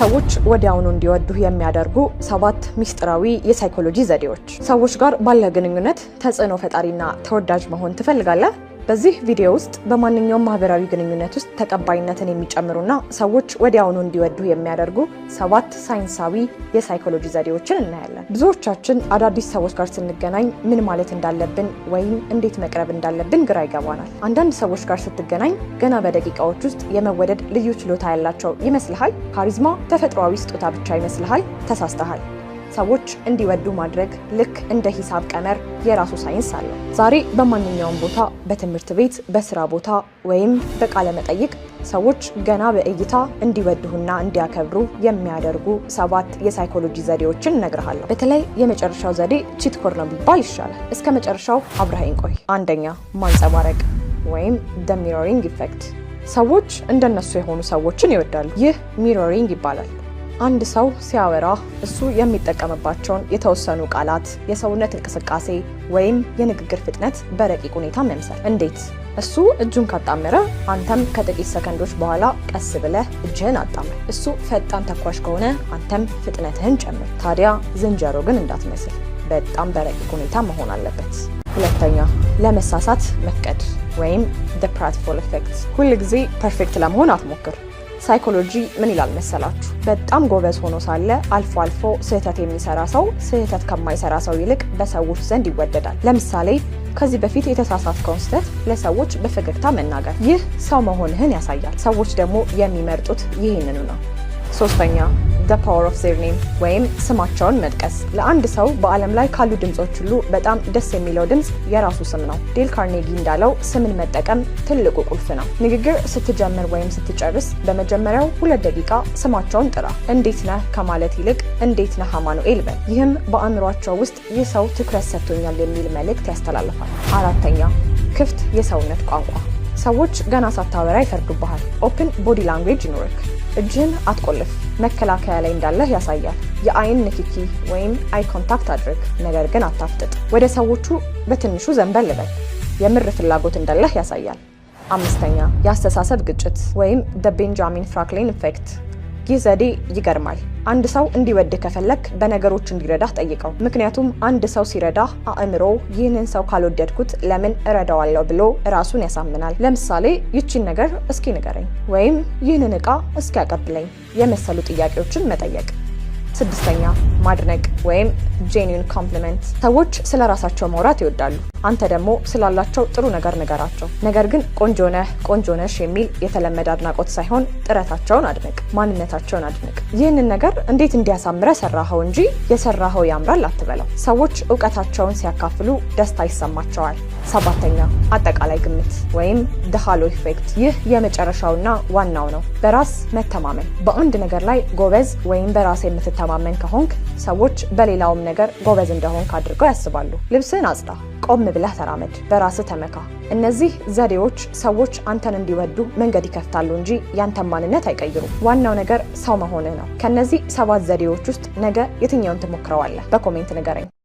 ሰዎች ወዲያውኑ እንዲወዱህ የሚያደርጉ 7 ሚስጥራዊ የሳይኮሎጂ ዘዴዎች። ሰዎች ጋር ባለ ግንኙነት ተጽዕኖ ፈጣሪና ተወዳጅ መሆን ትፈልጋለህ? በዚህ ቪዲዮ ውስጥ በማንኛውም ማህበራዊ ግንኙነት ውስጥ ተቀባይነትን የሚጨምሩና ሰዎች ወዲያውኑ እንዲወዱህ የሚያደርጉ 7 ሳይንሳዊ የሳይኮሎጂ ዘዴዎችን እናያለን። ብዙዎቻችን አዳዲስ ሰዎች ጋር ስንገናኝ ምን ማለት እንዳለብን ወይም እንዴት መቅረብ እንዳለብን ግራ ይገባናል። አንዳንድ ሰዎች ጋር ስትገናኝ ገና በደቂቃዎች ውስጥ የመወደድ ልዩ ችሎታ ያላቸው ይመስልሃል? ካሪዝማ ተፈጥሯዊ ስጦታ ብቻ ይመስልሃል? ተሳስተሃል። ሰዎች እንዲወዱ ማድረግ ልክ እንደ ሂሳብ ቀመር የራሱ ሳይንስ አለው። ዛሬ በማንኛውም ቦታ፣ በትምህርት ቤት፣ በስራ ቦታ ወይም በቃለ መጠይቅ ሰዎች ገና በእይታ እንዲወዱህና እንዲያከብሩ የሚያደርጉ 7 የሳይኮሎጂ ዘዴዎችን እነግርሃለሁ። በተለይ የመጨረሻው ዘዴ ቺት ኮድ ነው ቢባል ይሻላል። እስከ መጨረሻው አብረኸኝ ቆይ። አንደኛ፣ ማንጸባረቅ ወይም the mirroring effect። ሰዎች እንደነሱ የሆኑ ሰዎችን ይወዳሉ። ይህ ሚሮሪንግ ይባላል። አንድ ሰው ሲያወራ እሱ የሚጠቀምባቸውን የተወሰኑ ቃላት፣ የሰውነት እንቅስቃሴ ወይም የንግግር ፍጥነት በረቂቅ ሁኔታ መምሰል። እንዴት? እሱ እጁን ካጣመረ አንተም ከጥቂት ሰከንዶች በኋላ ቀስ ብለህ እጅህን አጣምር። እሱ ፈጣን ተኳሽ ከሆነ አንተም ፍጥነትህን ጨምር። ታዲያ ዝንጀሮ ግን እንዳትመስል፣ በጣም በረቂቅ ሁኔታ መሆን አለበት። ሁለተኛ፣ ለመሳሳት መፍቀድ ወይም the pratfall effect። ሁል ጊዜ ፐርፌክት ለመሆን አትሞክር። ሳይኮሎጂ ምን ይላል መሰላችሁ? በጣም ጎበዝ ሆኖ ሳለ አልፎ አልፎ ስህተት የሚሰራ ሰው ስህተት ከማይሰራ ሰው ይልቅ በሰዎች ዘንድ ይወደዳል። ለምሳሌ ከዚህ በፊት የተሳሳትከውን ስህተት ለሰዎች በፈገግታ መናገር። ይህ ሰው መሆንህን ያሳያል። ሰዎች ደግሞ የሚመርጡት ይህንኑ ነው። ሶስተኛ፣ the power of their name ወይም ስማቸውን መጥቀስ። ለአንድ ሰው በዓለም ላይ ካሉ ድምጾች ሁሉ በጣም ደስ የሚለው ድምጽ የራሱ ስም ነው። ዴል ካርኔጊ እንዳለው ስምን መጠቀም ትልቁ ቁልፍ ነው። ንግግር ስትጀምር ወይም ስትጨርስ በመጀመሪያው 2 ደቂቃ ስማቸውን ጥራ። እንዴት ነህ ከማለት ይልቅ እንዴት ነህ አማኑኤል በል። ይህም በአእምሯቸው ውስጥ ይህ ሰው ትኩረት ሰጥቶኛል የሚል መልእክት ያስተላልፋል። አራተኛ፣ ክፍት የሰውነት ቋንቋ። ሰዎች ገና ሳታወራ ይፈርዱብሃል። ኦፕን ቦዲ ላንጉዌጅ ይኖርክ። እጅህን አትቆልፍ፣ መከላከያ ላይ እንዳለህ ያሳያል። የአይን ንክኪ ወይም አይ ኮንታክት አድርግ፣ ነገር ግን አታፍጥጥ። ወደ ሰዎቹ በትንሹ ዘንበል በል፣ የምር ፍላጎት እንዳለህ ያሳያል። አምስተኛ፣ የአስተሳሰብ ግጭት ወይም the ቤንጃሚን ፍራንክሊን ኢፌክት። ይህ ዘዴ ይገርማል። አንድ ሰው እንዲወድህ ከፈለክ በነገሮች እንዲረዳህ ጠይቀው። ምክንያቱም አንድ ሰው ሲረዳህ አእምሮ ይህንን ሰው ካልወደድኩት ለምን እረዳዋለሁ ብሎ ራሱን ያሳምናል። ለምሳሌ ይቺን ነገር እስኪ ንገረኝ ወይም ይህንን ዕቃ እስኪ አቀብለኝ የመሰሉ ጥያቄዎችን መጠየቅ። ስድስተኛ፣ ማድነቅ ወይም ጄኒዩን ኮምፕሊመንት። ሰዎች ስለ ራሳቸው ማውራት ይወዳሉ። አንተ ደግሞ ስላላቸው ጥሩ ነገር ንገራቸው። ነገር ግን ቆንጆ ነህ፣ ቆንጆ ነሽ የሚል የተለመደ አድናቆት ሳይሆን ጥረታቸውን አድንቅ፣ ማንነታቸውን አድንቅ። ይህንን ነገር እንዴት እንዲያሳምረ ሰራኸው እንጂ የሰራኸው ያምራል አትበለው። ሰዎች እውቀታቸውን ሲያካፍሉ ደስታ ይሰማቸዋል። ሰባተኛ፣ አጠቃላይ ግምት ወይም the halo effect። ይህ የመጨረሻውና ዋናው ነው። በራስ መተማመን። በአንድ ነገር ላይ ጎበዝ ወይም በራስ የምትተማመን ከሆንክ ሰዎች በሌላውም ነገር ጎበዝ እንደሆንክ አድርገው ያስባሉ። ልብስህን አጽዳ፣ ቆም ብለህ ተራመድ፣ በራስህ ተመካ። እነዚህ ዘዴዎች ሰዎች አንተን እንዲወዱ መንገድ ይከፍታሉ እንጂ ያንተን ማንነት አይቀይሩም። ዋናው ነገር ሰው መሆንህ ነው። ከነዚህ 7 ዘዴዎች ውስጥ ነገ የትኛውን ትሞክረዋለህ? በኮሜንት ንገረኝ።